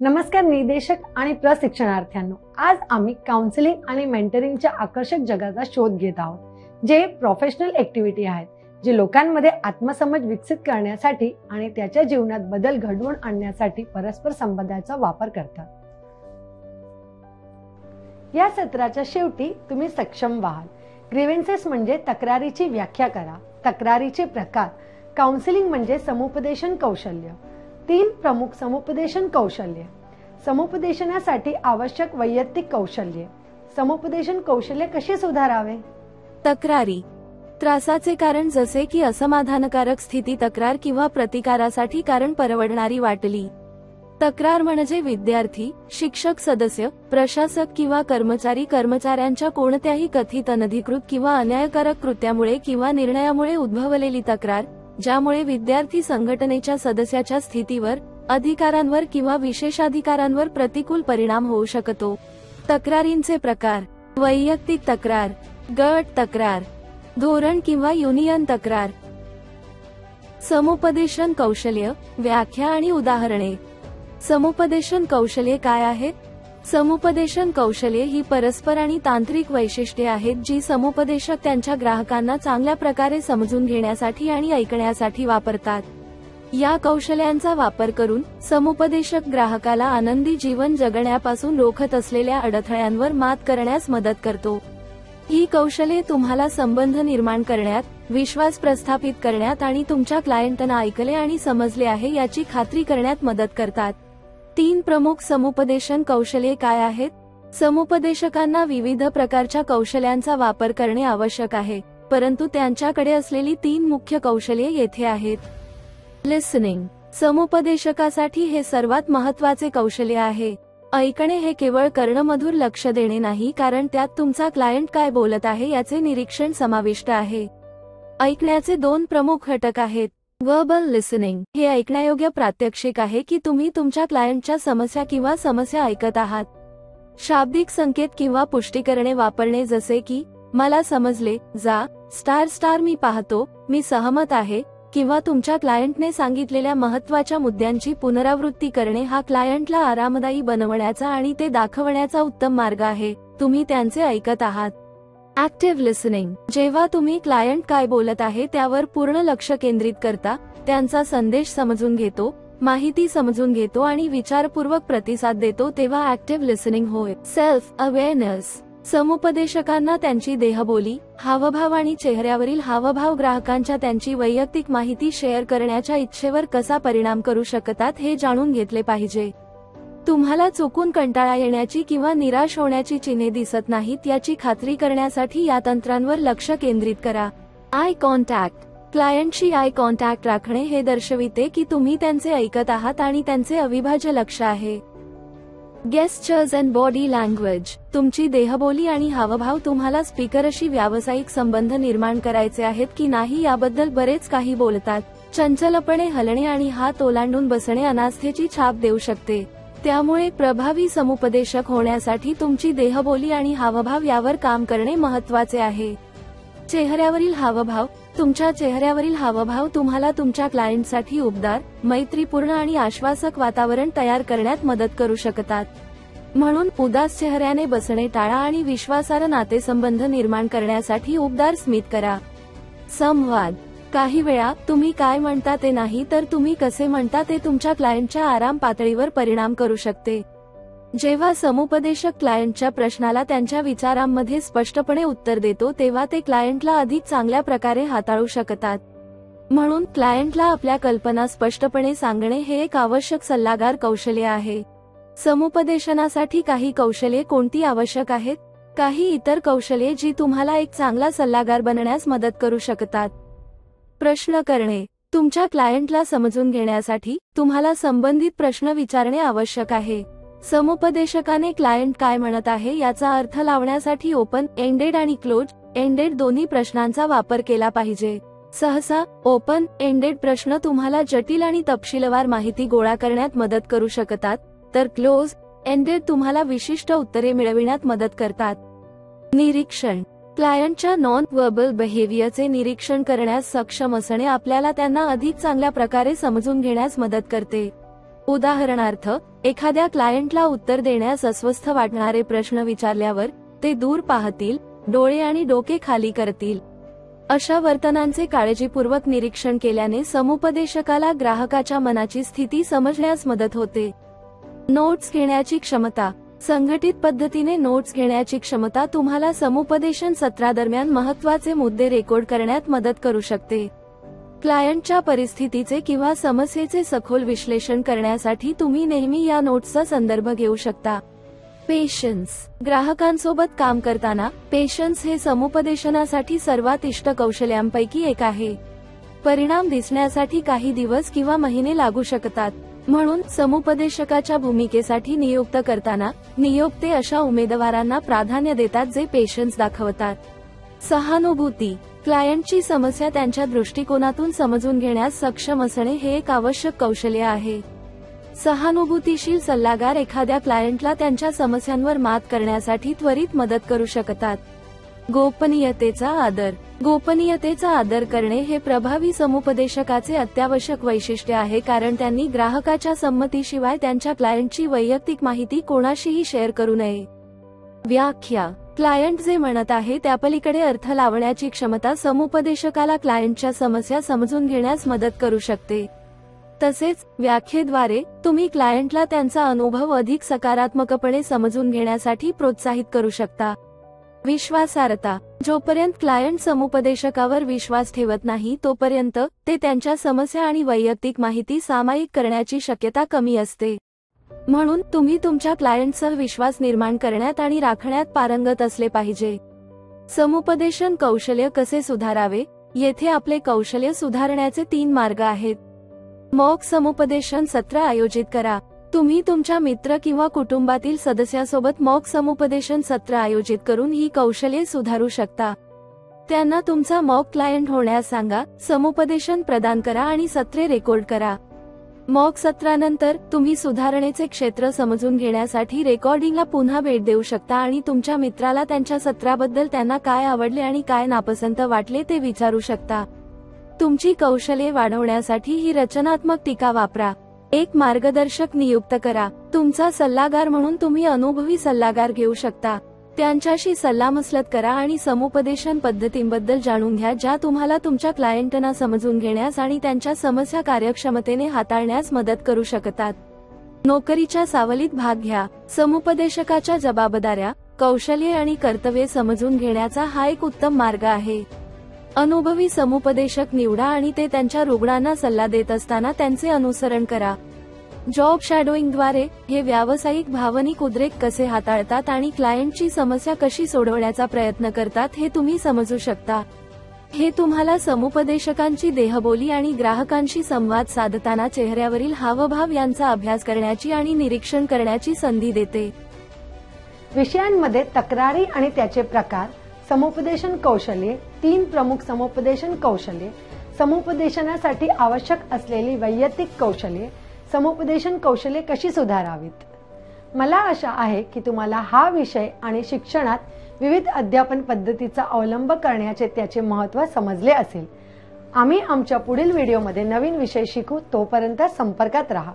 नमस्कार निदेशक आणि प्रशिक्षणार्थ्यांनो, आज आम्ही काउन्सिलिंग आणि मेंटरिंगच्या आकर्षक जगाचा शोध घेत आहोत, जे प्रोफेशनल ऍक्टिव्हिटी आहेत, जे लोकांमध्ये आत्मसमज विकसित करण्यासाठी आणि त्याच्या जीवनात बदल घडवून आणण्यासाठी परस्पर संबंधाचा वापर करतात. या सत्राच्या शेवटी तुम्ही सक्षम व्हाल. ग्रीव्हन्सेस म्हणजे तक्रारीची व्याख्या करा. तक्रारीचे प्रकार. काउन्सिलिंग म्हणजे समुपदेशन कौशल्य. 3 प्रमुख समुपदेशन कौशल्ये. समुपदेशनासाठी आवश्यक वैयक्तिक कौशल्ये. समुपदेशन कौशल्य कशी सुधारावे? तक्रारी. त्रासाचे कारण जसे की असमाधानकारक स्थिती, तक्रार किंवा प्रतिकारासाठी कारण परवडणारी वाटली. तक्रार म्हणजे विद्यार्थी, शिक्षक, सदस्य, प्रशासक किंवा कर्मचाऱ्यांच्या कोणत्याही कथित अनधिकृत किंवा अन्यायकारक कृत्यामुळे किंवा निर्णयामुळे उद्भवलेली तक्रार, ज्यामुळे विद्यार्थी संघटनेच्या सदस्याच्या स्थितीवर, अधिकारांवर किंवा विशेषाधिकारांवर प्रतिकूल परिणाम होऊ शकतो. तक्रारींचे प्रकार. वैयक्तिक तक्रार, गट तक्रार, धोरण किंवा युनियन तक्रार. समुपदेशन कौशल्य, व्याख्या आणि उदाहरणे. समुपदेशन कौशल्ये काय आहेत? समुपदेशन कौशल्ये ही परस्पर आणि तांत्रिक वैशिष्ट्ये आहेत जी समुपदेशक त्यांच्या ग्राहकांना चांगल्या प्रकारे समजून घेण्यासाठी आणि ऐकण्यासाठी वापरतात. या कौशल्यांचा वापर करून समुपदेशक ग्राहकाला आनंदी जीवन जगण्यापासून रोखत असलेल्या अडथळ्यांवर मात करण्यास मदत करतो. ही कौशल्ये तुम्हाला संबंध निर्माण करण्यात, विश्वास प्रस्थापित करण्यात आणि तुमच्या क्लायंटना ऐकले आणि समजले आहे याची खात्री करण्यात मदत करतात. 3 प्रमुख समुपदेशन कौशल्ये काय आहेत? समुपदेशकांना विविध प्रकारच्या कौशल्यांचा वापर करणे आवश्यक आहे, परंतु त्यांच्याकडे असलेली 3 मुख्य कौशल्ये येथे आहेत. लिसनिंग. समुपदेशकासाठी हे सर्वात महत्त्वाचे कौशल्य आहे. ऐकणे हे केवळ कर्णमधुर लक्ष देणे नाही, कारण त्यात तुमचा क्लायंट काय बोलत आहे याचे निरीक्षण समाविष्ट आहे. ऐकण्याचे 2 प्रमुख घटक आहेत. वर्बल लिसनिंग हे ऐकण्यायोग्य प्रात्यक्षिक आहे की तुम्ही तुमच्या क्लायंटच्या समस्या ऐकत आहात. शाब्दिक संकेत किंवा पुष्टीकरणे वापरणे जसे की मला समजले, जा, मी पाहतो, मी सहमत आहे, किंवा तुमच्या क्लायंटने सांगितलेल्या महत्त्वाच्या मुद्द्यांची पुनरावृत्ती करणे हा क्लायंटला आरामदायी बनवण्याचा आणि ते दाखवण्याचा उत्तम मार्ग आहे तुम्ही त्यांचे ऐकत आहात. Active listening. जेव्हा तुम्ही क्लायंट काय बोलत आहे त्यावर पूर्ण लक्ष केंद्रित करता, त्यांचा संदेश समजून घेतो, माहिती समजून घेतो आणि विचारपूर्वक प्रतिसाद देतो, तेव्हा ऍक्टिव्ह लिसनिंग होय. Self awareness. समुपदेशकांना त्यांची देहबोली, हावभाव आणि चेहऱ्यावरील हावभाव ग्राहकांच्या त्यांची वैयक्तिक माहिती शेअर करण्याच्या इच्छेवर कसा परिणाम करू शकतात हे जाणून घेतले पाहिजे. तुम्हाला चुकून कंटाळा येण्याची किंवा निराश होण्याची चिन्हे दिसत नाहीत याची खात्री करण्यासाठी या तंत्रांवर लक्ष केंद्रित करा. Eye contact. क्लायंटशी आय कॉन्टॅक्ट राखणे हे दर्शविते की तुम्ही त्यांचे ऐकत आहात आणि त्यांचे अविभाज्य लक्ष आहे. Gestures and body language. तुमची देहबोली आणि हावभाव तुम्हाला स्पीकरशी व्यावसायिक संबंध निर्माण करायचे आहेत की नाही याबद्दल बरेच काही बोलतात. चंचलपणे हलणे आणि हात ओलांडून बसणे अनास्थेची छाप देऊ शकते. त्यामुळे प्रभावी समुपदेशक होण्यासाठी तुमची देहबोली आणि हावभाव यावर काम करणे महत्त्वाचे आहे. चेहऱ्यावरील हावभाव. तुमच्या चेहऱ्यावरील हावभाव तुम्हाला तुमच्या क्लायंटसाठी उबदार, मैत्रीपूर्ण आणि आश्वासक वातावरण तयार करण्यात मदत करू शकतात. म्हणून उदास चेहऱ्याने बसणे टाळा आणि विश्वासार्ह नातेसंबंध निर्माण करण्यासाठी उबदार स्मित करा. संवाद. काही वेळा तुम्ही काय म्हणता ते नाही तर तुम्ही कसे म्हणता ते तुमच्या क्लायंटच्या आराम पातळीवर परिणाम करू शकते. जेव्हा समुपदेशक क्लायंटच्या प्रश्नाला त्यांच्या विचारांमध्ये स्पष्टपणे उत्तर देतो तेव्हा ते क्लायंटला अधिक चांगल्या प्रकारे हाताळू शकतात. म्हणून क्लायंटला आपल्या कल्पना स्पष्टपणे सांगणे हे एक आवश्यक सल्लागार कौशल्य आहे. समुपदेशनासाठी काही कौशल्ये कोणती आवश्यक आहेत? काही इतर कौशल्ये जी तुम्हाला एक चांगला सल्लागार बनण्यास मदत करू शकतात. प्रश्न करणे. तुमच्या क्लायंटला समजून घेण्यासाठी तुम्हाला संबंधित प्रश्न विचारणे आवश्यक आहे. समुपदेशकाने क्लायंट काय म्हणत आहे याचा अर्थ लावण्यासाठी ओपन एंडेड आणि क्लोज एंडेड दोन्ही प्रश्नांचा वापर केला पाहिजे. सहसा ओपन एंडेड प्रश्न तुम्हाला जटिल आणि तपशीलवार माहिती गोळा करण्यात मदत करू शकतात, तर क्लोज एंडेड तुम्हाला विशिष्ट उत्तरे मिळविण्यात मदत करतात. निरीक्षण. क्लायंटच्या नॉन व्हर्बल बिहेवियरचे निरीक्षण करण्यास सक्षम असणे आपल्याला त्यांना अधिक चांगल्या प्रकारे समजून घेण्यास मदत करते. उदाहरणार्थ, एखाद्या क्लायंटला उत्तर देण्यास अस्वस्थ वाटणारे प्रश्न विचारल्यावर ते दूर पाहतील, डोळे आणि डोके खाली करतील. अशा वर्तनांचे काळजीपूर्वक निरीक्षण केल्याने समुपदेशकाला ग्राहकाच्या मनाची स्थिती समजण्यास मदत होते. नोट्स घेण्याची क्षमता. संघटित पद्धतीने नोट्स घेण्याची क्षमता तुम्हाला समुपदेशन सत्रादरम्यान महत्त्वाचे मुद्दे रेकॉर्ड करण्यात मदत करू शकते. क्लायंटच्या परिस्थितीचे किंवा समस्येचे सखोल विश्लेषण करण्यासाठी तुम्ही नेहमी या नोट्सचा संदर्भ घेऊ शकता. पेशन्स. ग्राहकांसोबत काम करताना पेशन्स हे समुपदेशनासाठी सर्वात इष्ट कौशल्यांपैकी एक आहे. परिणाम दिसण्यासाठी काही दिवस किंवा महिने लागू शकतात. म्हणून समुपदेशकाच्या भूमिकेसाठी नियुक्त करताना नियोक्ते अशा उमेदवारांना प्राधान्य देतात जे पेशन्स दाखवतात. सहानुभूती. क्लायंटची समस्या त्यांच्या दृष्टिकोनातून समजून घेण्यास सक्षम असणे हे एक आवश्यक कौशल्य आहे. सहानुभूतीशील सल्लागार एखाद्या क्लायंटला त्यांच्या समस्यांवर मात करण्यासाठी त्वरित मदत करू शकतात. गोपनीयतेचा आदर. गोपनीयतेचा आदर करणे हे प्रभावी समुपदेशकाचे अत्यावश्यक वैशिष्ट्य आहे, कारण त्यांनी ग्राहकाच्या संमतीशिवाय त्यांच्या क्लायंटची वैयक्तिक माहिती कोणाशीही शेअर करू नये. व्याख्या. क्लायंट जे म्हणत आहे त्यापलीकडे अर्थ लावण्याची क्षमता समुपदेशकाला क्लायंटच्या समस्या समजून घेण्यास मदत करू शकते. तसेच व्याख्येद्वारे तुम्ही क्लायंटला त्यांचा अनुभव अधिक सकारात्मकपणे समजून घेण्यासाठी प्रोत्साहित करू शकता. विश्वासार्हता. जोपर्यंत क्लायंट समुपदेशकावर विश्वास ठेवत नाही तोपर्यंत ते त्यांच्या समस्या आणि वैयक्तिक माहिती सामायिक करण्याची शक्यता कमी असते. म्हणून तुम्ही तुमच्या क्लायंटसह विश्वास निर्माण करण्यात आणि राखण्यात पारंगत असले पाहिजे. समुपदेशन कौशल्य कसे सुधारावे. येथे आपले कौशल्य सुधारण्याचे 3 मार्ग आहेत. मॉक समुपदेशन सत्र आयोजित करा. तुम्ही तुमच्या मित्र किंवा कुटुंबातील सदस्यासोबत मॉक समुपदेशन सत्र आयोजित करून ही कौशल्ये सुधारू शकता. त्यांना तुमचा मॉक क्लायंट होण्यास सांगा, समुपदेशन प्रदान करा आणि सत्रे रेकॉर्ड करा. मॉक सत्रानंतर तुम्ही सुधारणेचे क्षेत्र समजून घेण्यासाठी रेकॉर्डिंगला पुन्हा भेट देऊ शकता आणि तुमच्या मित्राला त्यांच्या सत्राबद्दल त्यांना काय आवडले आणि काय नापसंत वाटले ते विचारू शकता. तुमची कौशल्ये वाढवण्यासाठी ही रचनात्मक टीका वापरा. एक मार्गदर्शक नियुक्त करा. तुमचा सल्लागार म्हणून तुम्ही अनुभवी सल्लागार घेऊ शकता. त्यांच्याशी सल्लामसलत करा आणि समुपदेशन पद्धतींबद्दल जाणून घ्या ज्या तुम्हाला तुमच्या क्लायंटना समजून घेण्यास आणि त्यांच्या समस्या कार्यक्षमतेने हाताळण्यास मदत करू शकतात. नोकरीच्या सावलीत भाग घ्या. समुपदेशकाच्या जबाबदाऱ्या, कौशल्ये आणि कर्तव्ये समजून घेण्याचा हा एक उत्तम मार्ग आहे. अनुभवी समुपदेशक निवडा आणि ते त्यांच्या रुग्णांना सल्ला देत असताना त्यांचे अनुसरण करा. जॉब शॅडोइंगद्वारे हे व्यावसायिक भावनिक उद्रेक कसे हाताळतात आणि क्लायंटची समस्या कशी सोडवण्याचा प्रयत्न करतात हे तुम्ही समजू शकता. हे तुम्हाला समुपदेशकांची देहबोली आणि ग्राहकांशी संवाद साधताना चेहऱ्यावरील हावभाव यांचा अभ्यास करण्याची आणि निरीक्षण करण्याची संधी देते. विषयांमध्ये तक्रारी आणि त्याचे प्रकार, समुपदेशन कौशल्ये, 3 प्रमुख समुपदेशन कौशल्ये, समुपदेशनासाठी आवश्यक असलेली वैयक्तिक कौशल्ये, समुपदेशन कौशल्ये कशी सुधारावीत. मला आशा आहे की तुम्हाला हा विषय आणि शिक्षणात विविध अध्यापन पद्धतीचा अवलंब करण्याचे त्याचे महत्त्व समजले असेल. आम्ही आमच्या पुढील व्हिडिओमध्ये नवीन विषय शिकू. तोपर्यंत संपर्कात राहा.